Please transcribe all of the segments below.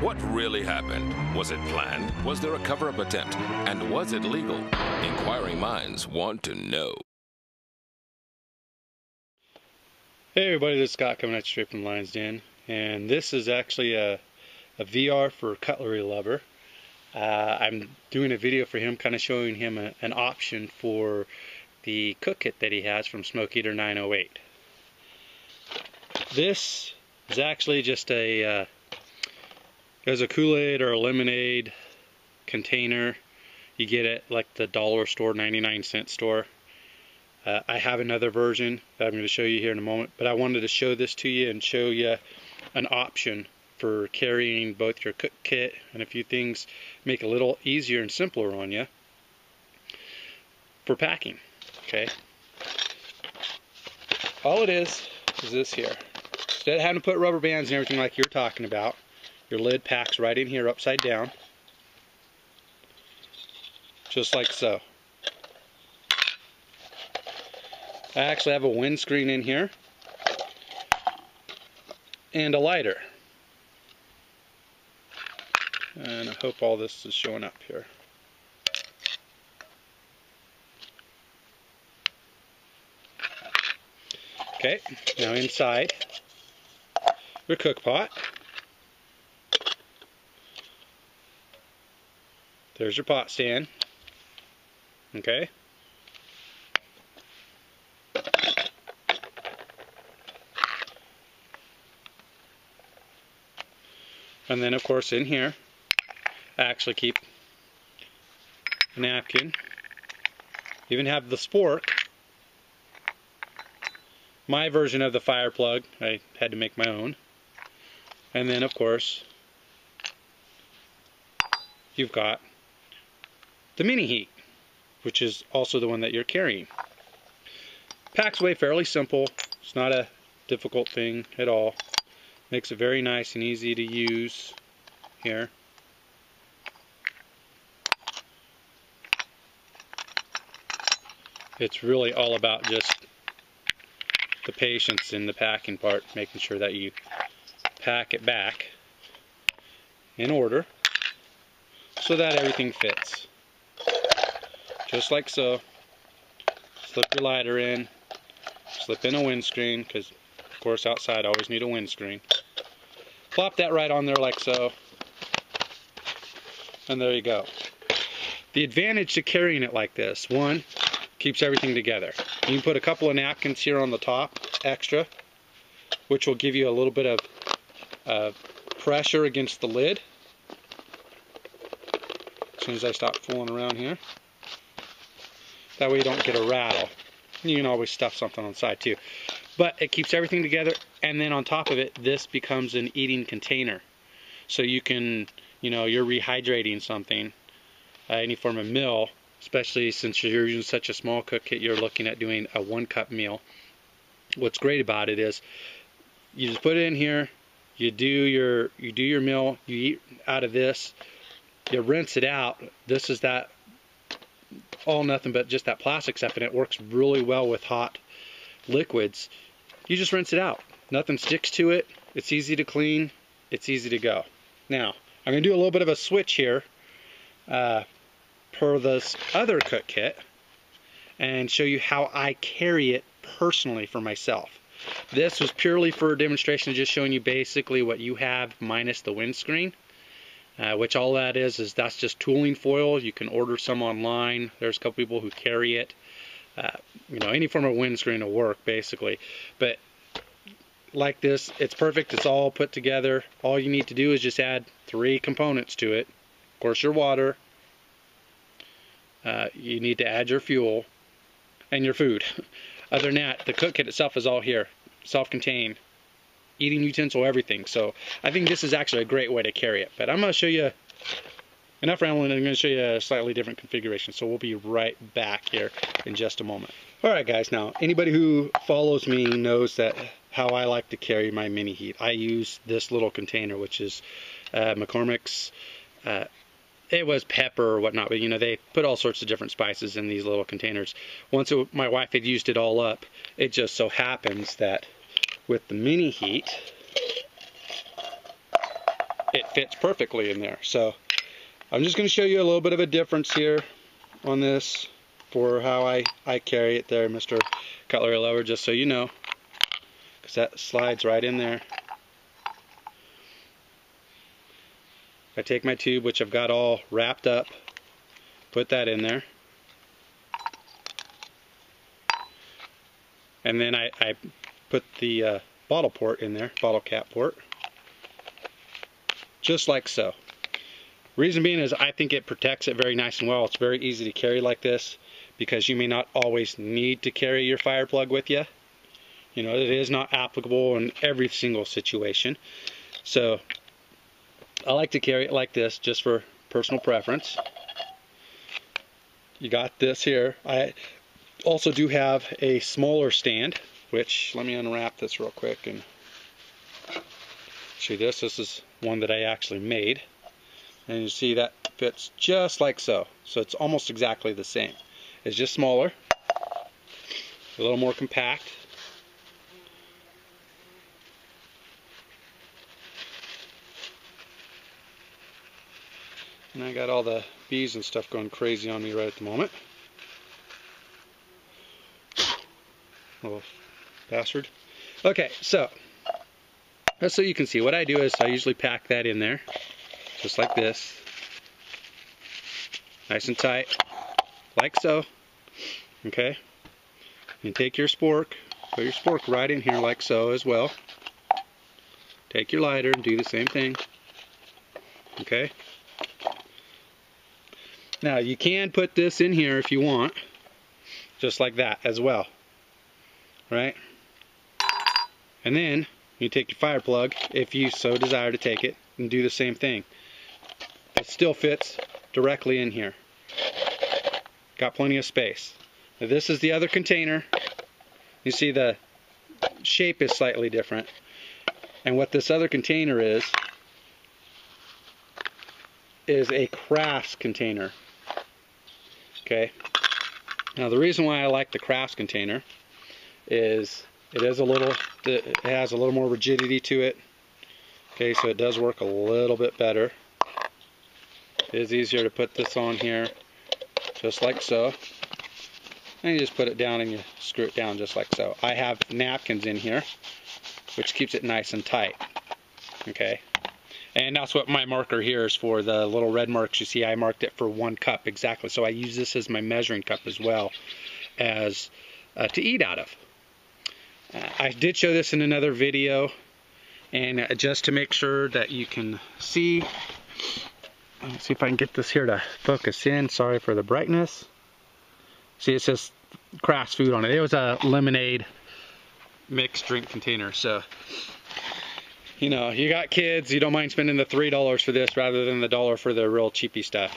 What really happened? Was it planned? Was there a cover-up attempt? And was it legal? Inquiring minds want to know. Hey everybody, this is Scott coming at you straight from the Lion's Den, and this is actually a VR for Cutlerylover. I'm doing a video for him, kind of showing him an option for the cook kit that he has from Smoke Eater 908. This is actually just a there's a Kool-Aid or a lemonade container. You get it like the dollar store, 99-cent store. I have another version that I'm going to show you here in a moment, but I wanted to show this to you and show you an option for carrying both your cook kit and a few things, make it a little easier and simpler on you for packing. Okay, all it is this here. Instead of having to put rubber bands and everything like you're talking about, your lid packs right in here upside down, just like so. I actually have a windscreen in here and a lighter, and I hope all this is showing up here. Okay, now inside your cook pot, there's your pot stand. Okay, and then of course in here I actually keep a napkin, even have the spork. My version of the fire plug, I had to make my own. And then of course you've got the mini heat, which is also the one that you're carrying. Packs away fairly simple. It's not a difficult thing at all. Makes it very nice and easy to use here. It's really all about just the patience in the packing part, making sure that you pack it back in order so that everything fits. Just like so. Slip your lighter in, slip in a windscreen, because of course outside I always need a windscreen. Plop that right on there like so, and there you go. The advantage to carrying it like this, one, keeps everything together. You can put a couple of napkins here on the top, extra, which will give you a little bit of pressure against the lid. As soon as I stop fooling around here. That way you don't get a rattle. You can always stuff something on the side too. But it keeps everything together, and then on top of it, this becomes an eating container. So you can, you're rehydrating something, any form of meal, especially since you're using such a small cook kit, you're looking at doing a 1-cup meal. What's great about it is you just put it in here, you do your meal, you eat out of this, you rinse it out. This is that all nothing but just that plastic stuff, and it works really well with hot liquids. You just rinse it out. Nothing sticks to it. It's easy to clean. It's easy to go. Now, I'm going to do a little bit of a switch here per this other cook kit and show you how I carry it personally for myself. This was purely for a demonstration, just showing you basically what you have minus the windscreen, which all that is that's just tooling foil. You can order some online. There's a couple people who carry it. Any form of windscreen will work basically, but like this, it's perfect. It's all put together. All you need to do is just add 3 components to it. Of course, your water. You need to add your fuel and your food. Other than that, the cook kit itself is all here, self-contained, eating utensil, everything. So I think this is actually a great way to carry it. But I'm going to show you enough rambling. I'm going to show you a slightly different configuration. So we'll be right back here in just a moment. All right, guys. Now, anybody who follows me knows that how I like to carry my mini heat. I use this little container, which is McCormick's. It was pepper or whatnot, but they put all sorts of different spices in these little containers. Once my wife had used it all up, it just so happens that with the mini heat, it fits perfectly in there. So I'm just going to show you a little bit of a difference here on this for how I carry it there, Mr. Cutlerylover, just so you know, because that slides right in there. I take my tube, which I've got all wrapped up, put that in there, and then I put the bottle port in there, bottle cap port, just like so. Reason being is I think it protects it very nice and well. It's very easy to carry like this because you may not always need to carry your fire plug with you. You know, it is not applicable in every single situation. So I like to carry it like this just for personal preference. You got this here. I also do have a smaller stand, which, let me unwrap this real quick and show you this. This is one that I actually made. And you see that fits just like so. So it's almost exactly the same. It's just smaller, a little more compact. And I got all the bees and stuff going crazy on me right at the moment. Little bastard. Okay, so just so you can see, what I do is I usually pack that in there, just like this. Nice and tight, like so. Okay. And take your spork, put your spork right in here like so as well. Take your lighter and do the same thing. Okay. Now you can put this in here if you want, just like that as well. Right? And then you take your fire plug, if you so desire to take it, and do the same thing. It still fits directly in here. Got plenty of space. Now this is the other container. You see the shape is slightly different. And what this other container is a crafts container. Okay. Now the reason why I like the crafts container is it has a little more rigidity to it. Okay, so it does work a little bit better. It is easier to put this on here, just like so. And you just put it down and you screw it down just like so. I have napkins in here, which keeps it nice and tight. Okay. And that's what my marker here is for. The little red marks you see, I marked it for 1 cup exactly. So I use this as my measuring cup as well as to eat out of. I did show this in another video, and just to make sure that you can see, let's see if I can get this here to focus in. Sorry for the brightness. See, it says Crafts Food on it. It was a lemonade mixed drink container. So, you know, you got kids, you don't mind spending the $3 for this rather than the $1 for the real cheapy stuff.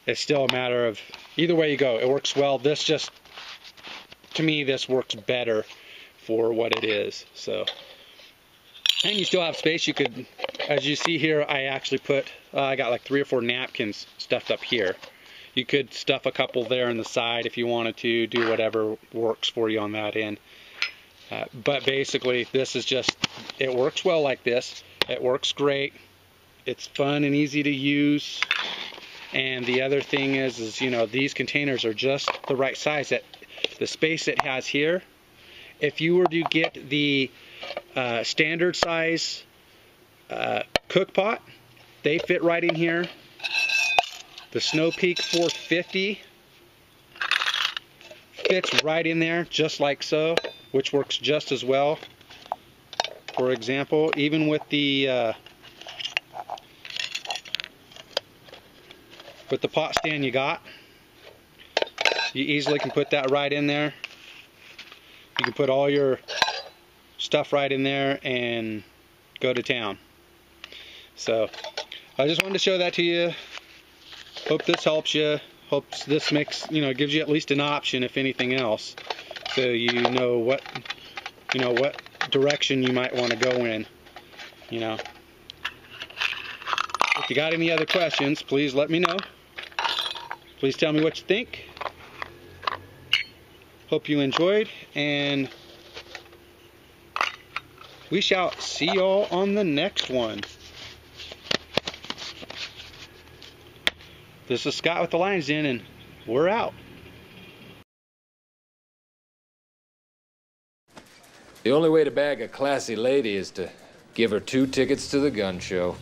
It's still a matter of either way you go. It works well. This just, to me, this works better for what it is. So, and you still have space. You could, as you see here, I actually put, I got like 3 or 4 napkins stuffed up here. You could stuff a couple there on the side if you wanted to, do whatever works for you on that end. But basically, this is just, it works well like this. It works great. It's fun and easy to use. And the other thing is you know, these containers are just the right size. That the space it has here, if you were to get the standard size cook pot, they fit right in here. The Snow Peak 450 fits right in there, just like so, which works just as well. For example, even with the pot stand you got, you easily can put that right in there. You can put all your stuff right in there and go to town. So I just wanted to show that to you. Hope this helps you. Hope this makes, you know, gives you at least an option if anything else, so you know what direction you might want to go in. You know, if you got any other questions, please let me know. Please tell me what you think. Hope you enjoyed, and we shall see y'all on the next one. This is Scott with the Lion's Den, and we're out. The only way to bag a classy lady is to give her 2 tickets to the gun show.